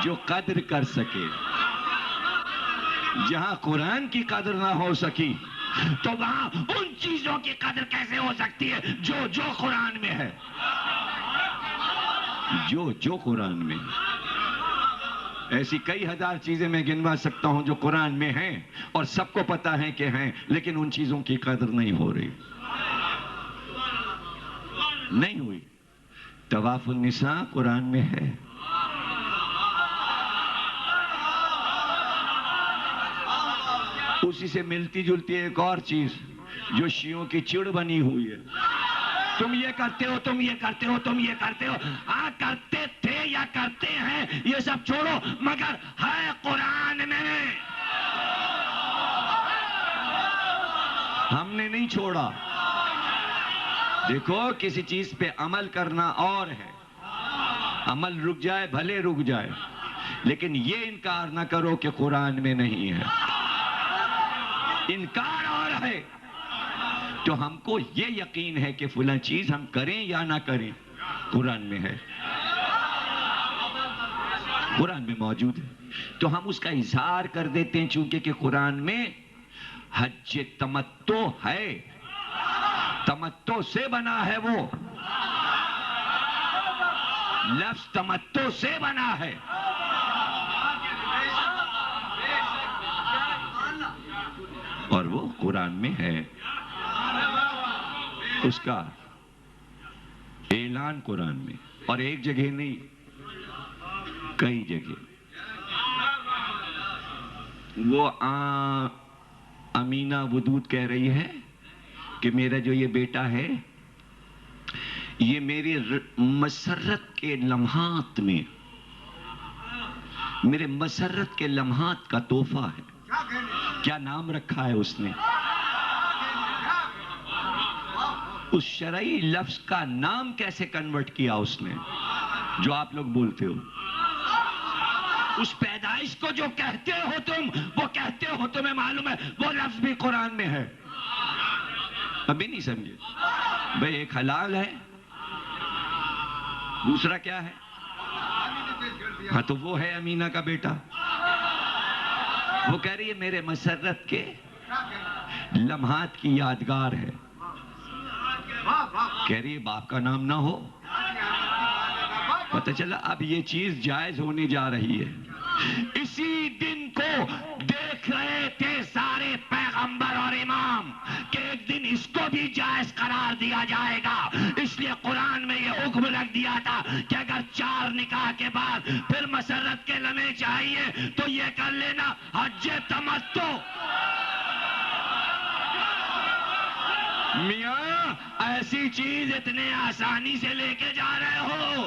جو قدر کر سکے. جہاں قرآن کی قدر نہ ہو سکی تو وہاں ان چیزوں کی قدر کیسے ہو سکتی ہے جو قرآن میں ہے. جو قرآن میں ہے. ایسی کئی ہزار چیزیں میں گنوا سکتا ہوں جو قرآن میں ہیں اور سب کو پتا ہے کہ ہیں، لیکن ان چیزوں کی قدر نہیں ہو رہی، نہیں ہوئی. طواف النساء قرآن میں ہے. اسی سے ملتی جلتی ایک اور چیز جو شیعوں کی چڑ بنی ہوئی ہے. تم یہ کرتے ہو، تم یہ کرتے ہو، تم یہ کرتے ہو. ہاں کرتے تھے یا کرتے ہیں، یہ سب چھوڑو، مگر ہے قرآن میں. ہم نے نہیں چھوڑا. دیکھو کسی چیز پہ عمل کرنا اور ہے، عمل رک جائے بھلے رک جائے، لیکن یہ انکار نہ کرو کہ قرآن میں نہیں ہے. انکار اور ہے. تو ہم کو یہ یقین ہے کہ فلاں چیز ہم کریں یا نہ کریں قرآن میں ہے، قرآن میں موجود ہے. تو ہم اس کا اظہار کر دیتے ہیں چونکہ کہ قرآن میں حج تمتع ہے، تمتع سے بنا ہے، وہ لفظ تمتع سے بنا ہے. اور وہ قرآن میں ہے. اس کا اعلان قرآن میں، اور ایک جگہ نہیں، کئی جگہ. وہ امینہ ودود کہہ رہی ہے کہ میرا جو یہ بیٹا ہے یہ میری مسرت کے لمحات میں، میرے مسرت کے لمحات کا تحفہ ہے. کیا نام رکھا ہے اس نے؟ اس شرعی لفظ کا نام کیسے کنورٹ کیا اس نے جو آپ لوگ بولتے ہو؟ اس پیدائش کو جو کہتے ہو تم، وہ کہتے ہو تمہیں معلوم ہے وہ لفظ بھی قرآن میں ہے. ابھی نہیں سمجھے بھئی؟ ایک حلال ہے، دوسرا کیا ہے؟ ہاں تو وہ ہے امینہ کا بیٹا. وہ کہہ رہی ہے میرے مسرت کے لمحات کی یادگار ہے. کہہ رہی ہے باپ کا نام نہ ہو. پتہ چلا اب یہ چیز جائز ہونے جا رہی ہے. اسی دن کو دیکھ رہے تھے سارے پیغمبر اور امام کہ ایک دن اس کو بھی جائز قرار دیا جائے گا. اس لیے قرآن میں یہ حکم رکھ دیا تھا کہ اگر 4 نکاح کے بعد پھر مسرت کے لمحے چاہیے تو یہ کر لینا حج تمتع. میاں ایسی چیز اتنے آسانی سے لے کے جا رہے ہو،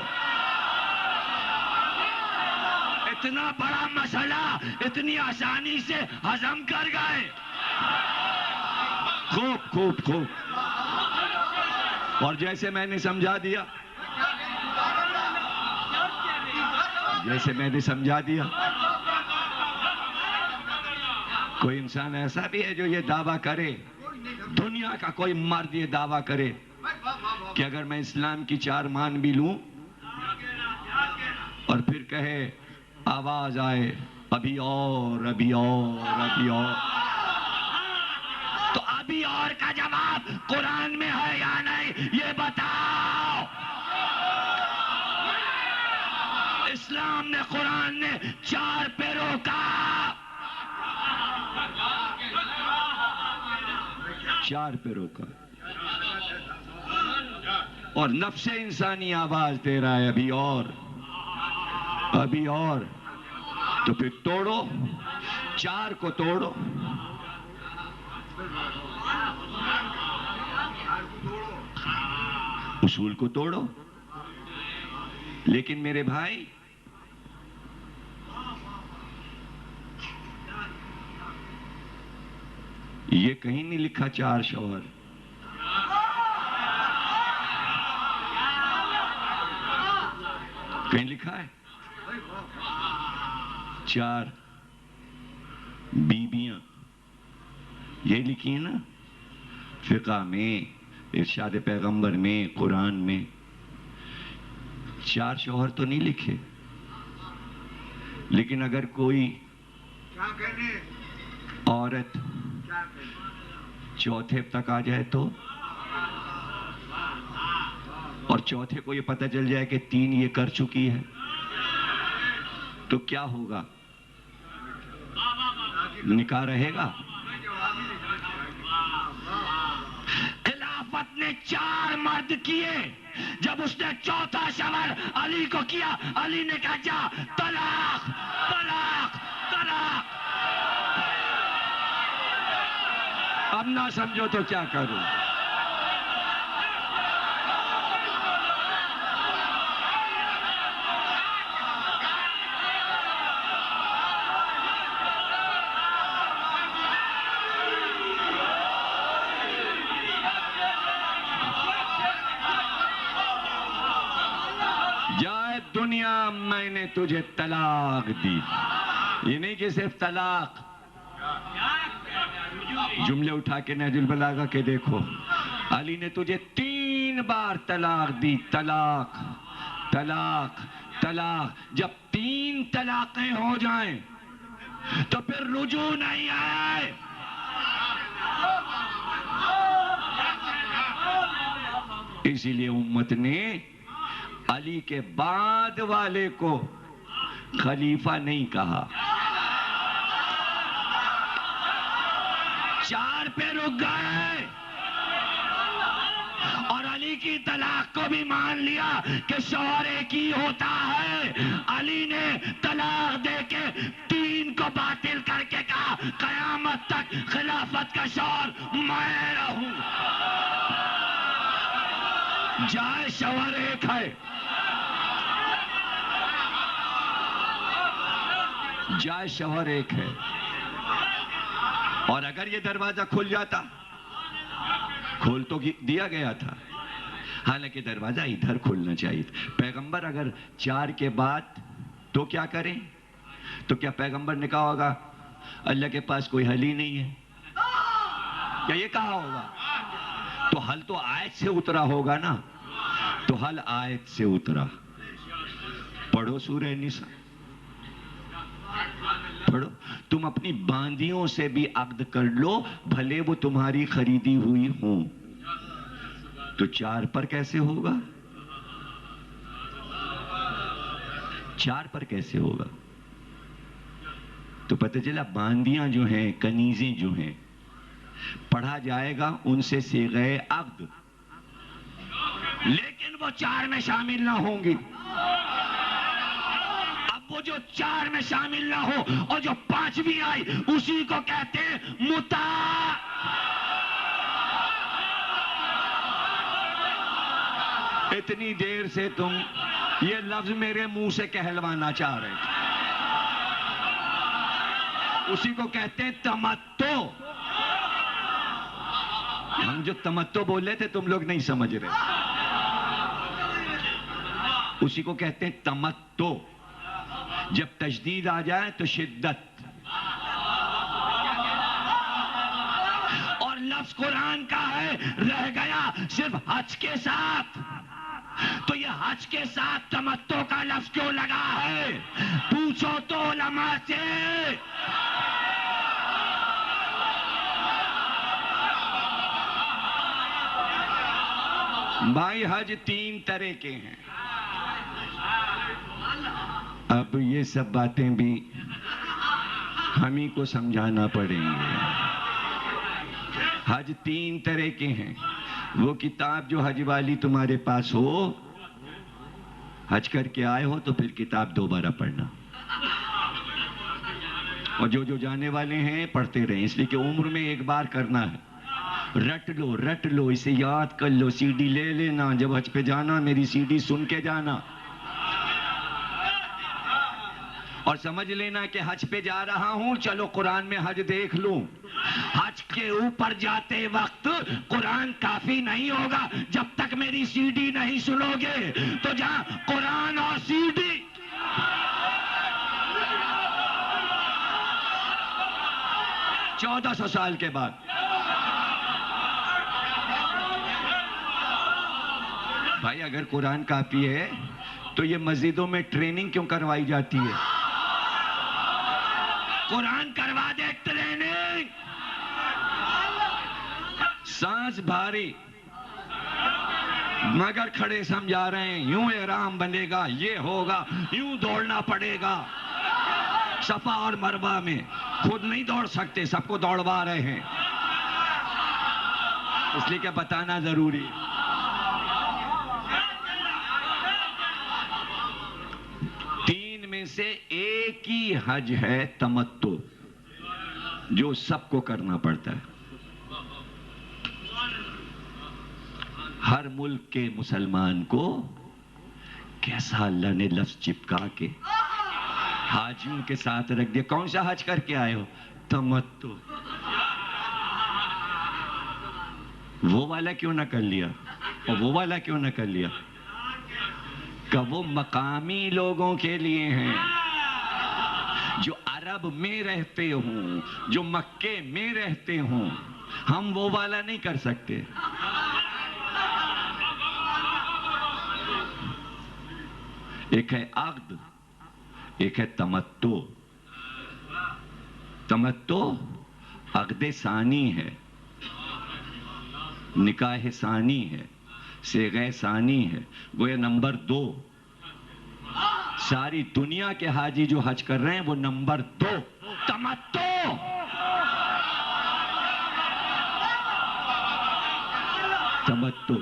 اتنا بڑا مسئلہ اتنی آسانی سے ہضم کر گئے. خوب خوب خوب. اور جیسے میں نے سمجھا دیا، جیسے میں نے سمجھا دیا، کوئی انسان ایسا بھی ہے جو یہ دعویٰ کرے، دنیا کا کوئی مرد یہ دعویٰ کرے کہ اگر میں اسلام کی 4 مان بھی لوں اور پھر کہے آواز آئے ابھی اور ابھی اور ابھی اور، تو ابھی اور کا جواب قرآن میں ہے یا نہیں یہ بتاؤ. اسلام نے، قرآن نے 4 پہ روکا، 4 پہ روکا. اور نفس انسانی آواز دے رہا ہے ابھی اور ابھی اور. تو پھر توڑو، 4 کو توڑو. اصول کو توڑو. لیکن میرے بھائی یہ کہیں نہیں لکھا 4 شوہر. کہیں لکھا ہے 4 بیویاں؟ یہ لکھی ہے نا فقہ میں، ارشاد پیغمبر میں، قرآن میں. 4 شوہر تو نہیں لکھے. لیکن اگر کوئی عورت چوتھے تک آ جائے تو، اور چوتھے کو یہ پتہ چل جائے کہ 3 یہ کر چکی ہے، تو کیا ہوگا؟ نکاح رہے گا؟ خلافت نے 4 مرد کیے، جب اس نے چوتھا شوہر علی کو کیا، علی نے کہا جا طلاق طلاق طلاق۔ اب نہ سمجھو تو کیا کروں؟ جائے دنیا میں نے تجھے طلاق دی، یہ نہیں کہ صرف طلاق، جملے اٹھا کے نہج البلاغہ کے دیکھو، علی نے تجھے 3 بار طلاق دی، طلاق طلاق طلاق۔ جب 3 طلاقیں ہو جائیں تو پھر رجوع نہیں آئے۔ اسی لیے امت نے علی کے بعد والے کو خلیفہ نہیں کہا، 4 پہ رک گئے، اور علی کی طلاق کو بھی مان لیا کہ شوہر ایک ہی ہوتا ہے۔ علی نے طلاق دے کے 3 کو باطل کر کے کہا قیامت تک خلافت کا شوہر میں رہوں۔ جائے شوہر ایک ہے، جائے شوہر ایک ہے، اور اگر یہ دروازہ کھل جاتا، کھول تو دیا گیا تھا، حالانکہ دروازہ ادھر کھلنا چاہیے تھا۔ پیغمبر اگر 4 کے بعد تو کیا کریں؟ تو کیا پیغمبر نے کہا ہوگا اللہ کے پاس کوئی حل ہی نہیں ہے؟ کیا یہ کہا ہوگا؟ تو حل تو آیت سے اترا ہوگا نا، تو حل آیت سے اترا۔ پڑھو سورہ نساء، پڑھو، تم اپنی باندیوں سے بھی عقد کر لو، بھلے وہ تمہاری خریدی ہوئی ہوں، تو 4 پر کیسے ہوگا؟ 4 پر کیسے ہوگا؟ تو پتہ چلا باندیاں جو ہیں، کنیزیں جو ہیں، پڑھا جائے گا ان سے صیغہ عقد، لیکن وہ 4 میں شامل نہ ہوں گی۔ اب وہ جو 4 میں شامل نہ ہو اور جو 5ویں آئی، اسی کو کہتے ہیں متاع۔ اتنی دیر سے تم یہ لفظ میرے منہ سے کہلوانا چاہ رہے تھے، اسی کو کہتے ہیں تمتع۔ ہم جو تمتع بولے تھے تم لوگ نہیں سمجھ رہے، اسی کو کہتے ہیں تمتع۔ جب تشدید آ جائے تو شدت، اور لفظ قرآن کا ہے، رہ گیا صرف حج کے ساتھ، تو یہ حج کے ساتھ تمتع کا لفظ کیوں لگا ہے؟ پوچھو تو علماء سے۔ بھائی حج 3 طرح کے ہیں، اب یہ سب باتیں بھی ہم ہی کو سمجھانا پڑیں گے۔ حج 3 طرح کے ہیں، وہ کتاب جو حج والی تمہارے پاس ہو، حج کر کے آئے ہو تو پھر کتاب دوبارہ پڑھنا، اور جو جانے والے ہیں پڑھتے رہیں، اس لیے کہ عمر میں ایک بار کرنا ہے۔ رٹ لو اسے یاد کر لو، سی ڈی لے لینا، جب حج پہ جانا میری سی ڈی سن کے جانا، اور سمجھ لینا کہ حج پہ جا رہا ہوں، چلو قرآن میں حج دیکھ لوں۔ حج کے اوپر جاتے وقت قرآن کافی نہیں ہوگا، جب تک میری سی ڈی نہیں سنو گے، تو جہاں قرآن اور سی ڈی۔ چودہ 1400 سال کے بعد بھائی اگر قرآن کافی ہے تو یہ مسجدوں میں ٹریننگ کیوں کروائی جاتی ہے؟ قرآن کروا دے ٹریننگ. سانس بھاری مگر کھڑے سمجھا رہے ہیں یوں احرام بنے گا، یہ ہوگا، یوں دوڑنا پڑے گا. صفا اور مروہ میں خود نہیں دوڑ سکتے، سب کو دوڑوا رہے ہیں، اس لیے کہ بتانا ضروری ہے. تین میں سے ایک ہی حج ہے تمتع، جو سب کو کرنا پڑتا ہے. ہر ملک کے مسلمان کو کیسا اللہ نے لفظ چپکا کے حاجیوں کے ساتھ رکھ دیا. کون سا حج کر کے آئے ہو؟ تمتع. وہ والا کیوں نہ کر لیا اور وہ والا کیوں نہ کر لیا؟ کہ وہ مقامی لوگوں کے لیے ہیں جو عرب میں رہتے ہوں، جو مکے میں رہتے ہوں. ہم وہ والا نہیں کر سکتے. ایک ہے عقد، ایک ہے تمتع. تمتع عقد ثانی ہے، نکاح ثانی ہے، صیغہ ثانی ہے، گویا نمبر 2. ساری دنیا کے حاجی جو حج کر رہے ہیں وہ نمبر 2 تمتع. تمتع.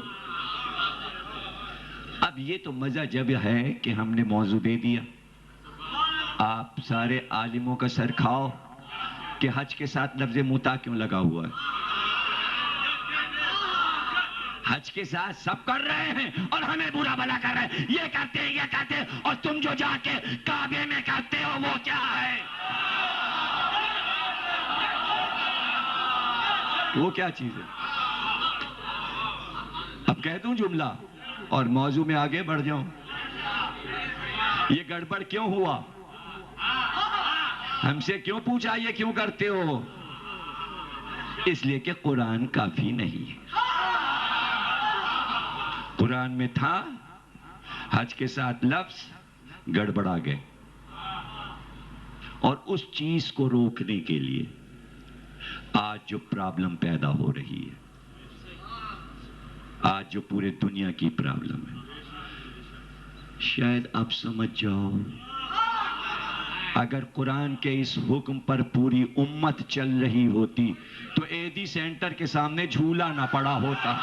اب یہ تو مزہ جب ہے کہ ہم نے موضوع دے دیا، آپ سارے عالموں کا سر کھاؤ کہ حج کے ساتھ لفظ متع کیوں لگا ہوا ہے. حج کے ساتھ سب کر رہے ہیں اور ہمیں برا بھلا کر رہے ہیں، یہ کرتے ہیں، یہ کرتے ہیں، اور تم جو جا کے کعبے میں کرتے ہو وہ کیا ہے؟ وہ کیا چیز ہے؟ اب کہہ دوں جملہ اور موضوع میں آگے بڑھ جاؤں. یہ گڑبڑ کیوں ہوا؟ ہم سے کیوں پوچھا یہ کیوں کرتے ہو؟ اس لیے کہ قرآن کافی نہیں ہے. قرآن میں تھا حج کے ساتھ لفظ، گڑبڑا گئے. اور اس چیز کو روکنے کے لیے آج جو پرابلم پیدا ہو رہی ہے، آج جو پورے دنیا کی پرابلم ہے، شاید آپ سمجھ جاؤ اگر قرآن کے اس حکم پر پوری امت چل رہی ہوتی تو ایدی سینٹر کے سامنے جھولا نہ پڑا ہوتا.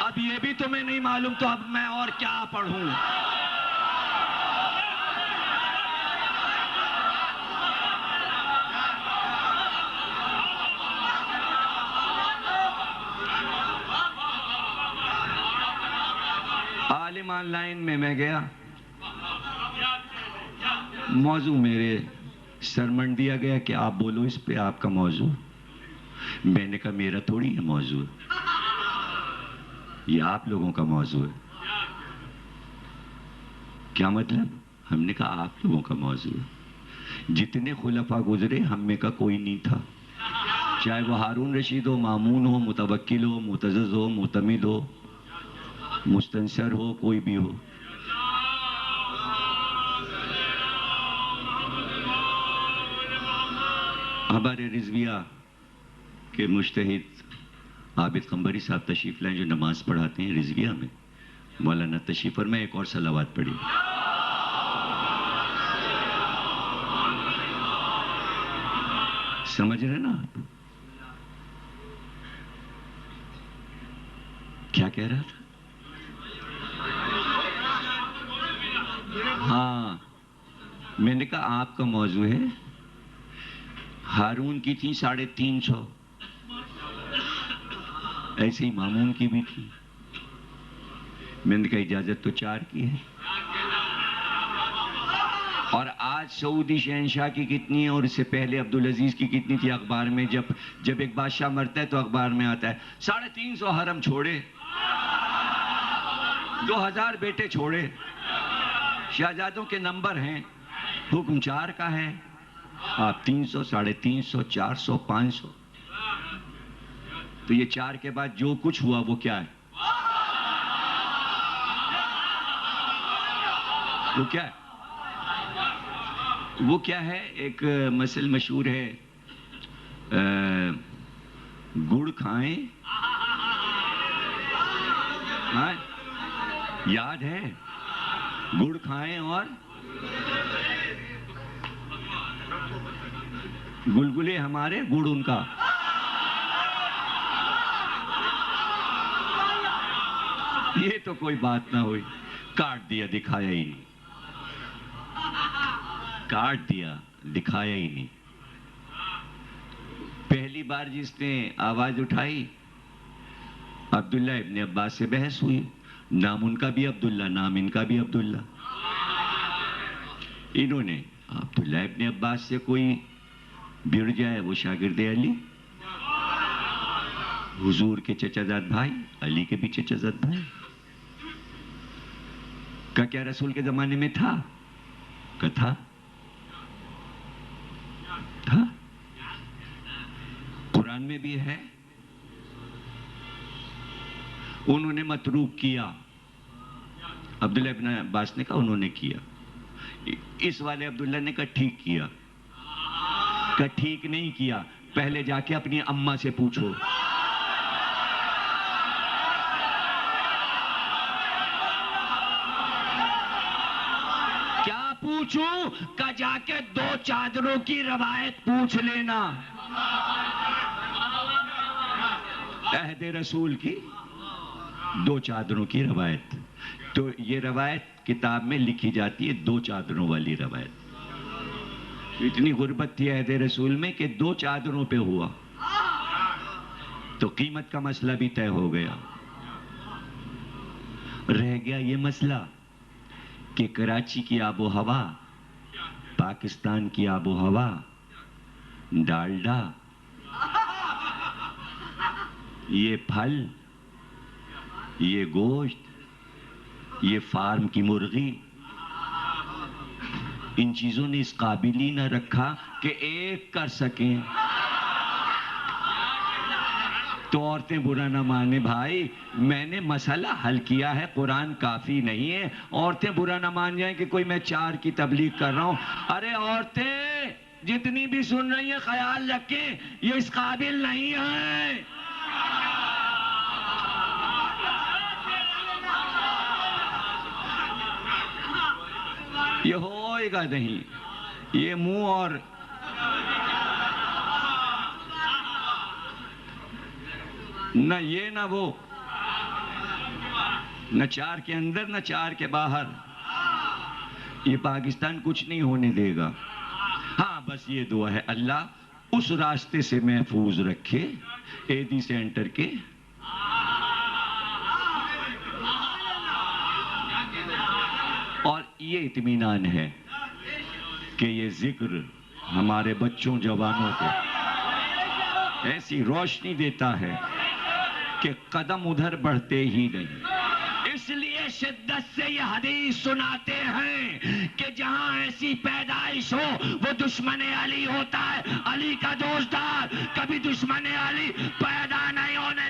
اب یہ بھی تمہیں نہیں معلوم تو اب میں اور کیا پڑھوں؟ عالم آن لائن میں گیا، موضوع میرے سرمن دیا گیا کہ آپ بولو اس پہ، آپ کا موضوع. میں نے کہا میرا تھوڑی ہے موضوع، یہ آپ لوگوں کا موضوع ہے. کیا مطلب؟ ہم نے کہا آپ لوگوں کا موضوع ہے. جتنے خلفاء گزرے ہم میں کا کوئی نہیں تھا، چاہے وہ ہارون رشید ہو، مامون ہو، متوکل ہو، معتزز ہو، معتمد ہو، مستنصر ہو، کوئی بھی ہو. ہمارے رضویہ کے مجتہد عابد قمبری صاحب تشریف لائیں جو نماز پڑھاتے ہیں رضویہ میں. مولانا تشریف فرمائیں، ایک اور صلوات پڑھی. سمجھ رہے نا آپ کیا کہہ رہا تھا؟ ہاں، میں نے کہا آپ کا موضوع ہے. ہارون کی تھی 350، ایسے ہی مامون کی بھی تھی. میں نے کہا اجازت تو 4 کی ہے. اور آج سعودی شہنشاہ کی کتنی ہے اور اس سے پہلے عبدالعزیز کی کتنی تھی؟ اخبار میں جب ایک بادشاہ مرتا ہے تو اخبار میں آتا ہے 350 حرم چھوڑے، 2000 بیٹے چھوڑے. شہزادوں کے نمبر ہیں، حکم 4 کا ہے. آپ 300، 350، 400، 500. تو یہ 4 کے بعد جو کچھ ہوا وہ کیا ہے؟ وہ کیا ہے؟ وہ کیا ہے، ایک مثل مشہور ہے، گڑ کھائیں، ہاں یاد ہے، گڑ کھائیں اور گلگلے ہمارے، گڑ ان کا. یہ تو کوئی بات نہ ہوئی، کاٹ دیا، دکھایا ہی نہیں، کاٹ دیا، دکھایا ہی نہیں. پہلی بار جس نے آواز اٹھائی، عبداللہ ابن عباس سے بحث ہوئی. نام ان کا بھی عبداللہ، نام ان کا بھی عبداللہ. انہوں نے عبداللہ ابن عباس سے کوئی بڑھ جائے، وہ شاگرد علی، حضور کے چچا زاد بھائی، علی کے بھی چچا زاد بھائی. کا کیا رسول کے زمانے میں تھا؟ کا تھا قرآن میں بھی ہے. انہوں نے متروک کیا، عبداللہ ابن عباس نے کہا انہوں نے کیا. اس والے عبداللہ نے کہا ٹھیک کیا. کہا ٹھیک نہیں کیا، پہلے جا کے اپنی اماں سے پوچھو. کیا پوچھوں؟ کہ جا کے 2 چادروں کی روایت پوچھ لینا، عہد رسول کی 2 چادروں کی روایت. تو یہ روایت کتاب میں لکھی جاتی ہے، 2 چادروں والی روایت. اتنی غربت تھی عہد رسول میں کہ 2 چادروں پہ ہوا، تو قیمت کا مسئلہ بھی طے ہو گیا. رہ گیا یہ مسئلہ کہ کراچی کی آب و ہوا، پاکستان کی آب و ہوا، ڈالڈا، یہ پھل، یہ گوشت، یہ فارم کی مرغی، ان چیزوں نے اس قابل ہی نہ رکھا کہ ایک کر سکیں. تو عورتیں برا نہ مانے بھائی، میں نے مسئلہ حل کیا ہے، قرآن کافی نہیں ہے. عورتیں برا نہ مان جائیں کہ کوئی میں 4 کی تبلیغ کر رہا ہوں. ارے عورتیں جتنی بھی سن رہی ہیں خیال رکھیں، یہ اس قابل نہیں ہے. یہ ہوئے گا نہیں، یہ منہ اور نہ یہ نہ وہ، نہ 4 کے اندر نہ 4 کے باہر. یہ پاکستان کچھ نہیں ہونے دے گا. ہاں بس یہ دعا ہے، اللہ اس راستے سے محفوظ رکھے ایدی سینٹر کے. اور یہ اطمینان ہے کہ یہ ذکر ہمارے بچوں جوانوں کو ایسی روشنی دیتا ہے کہ قدم ادھر بڑھتے ہی نہیں. اس لیے شدت سے یہ حدیث سناتے ہیں کہ جہاں ایسی پیدائش ہو وہ دشمن علی ہوتا ہے. علی کا دوست دار کبھی دشمن علی پیدا نہیں ہونے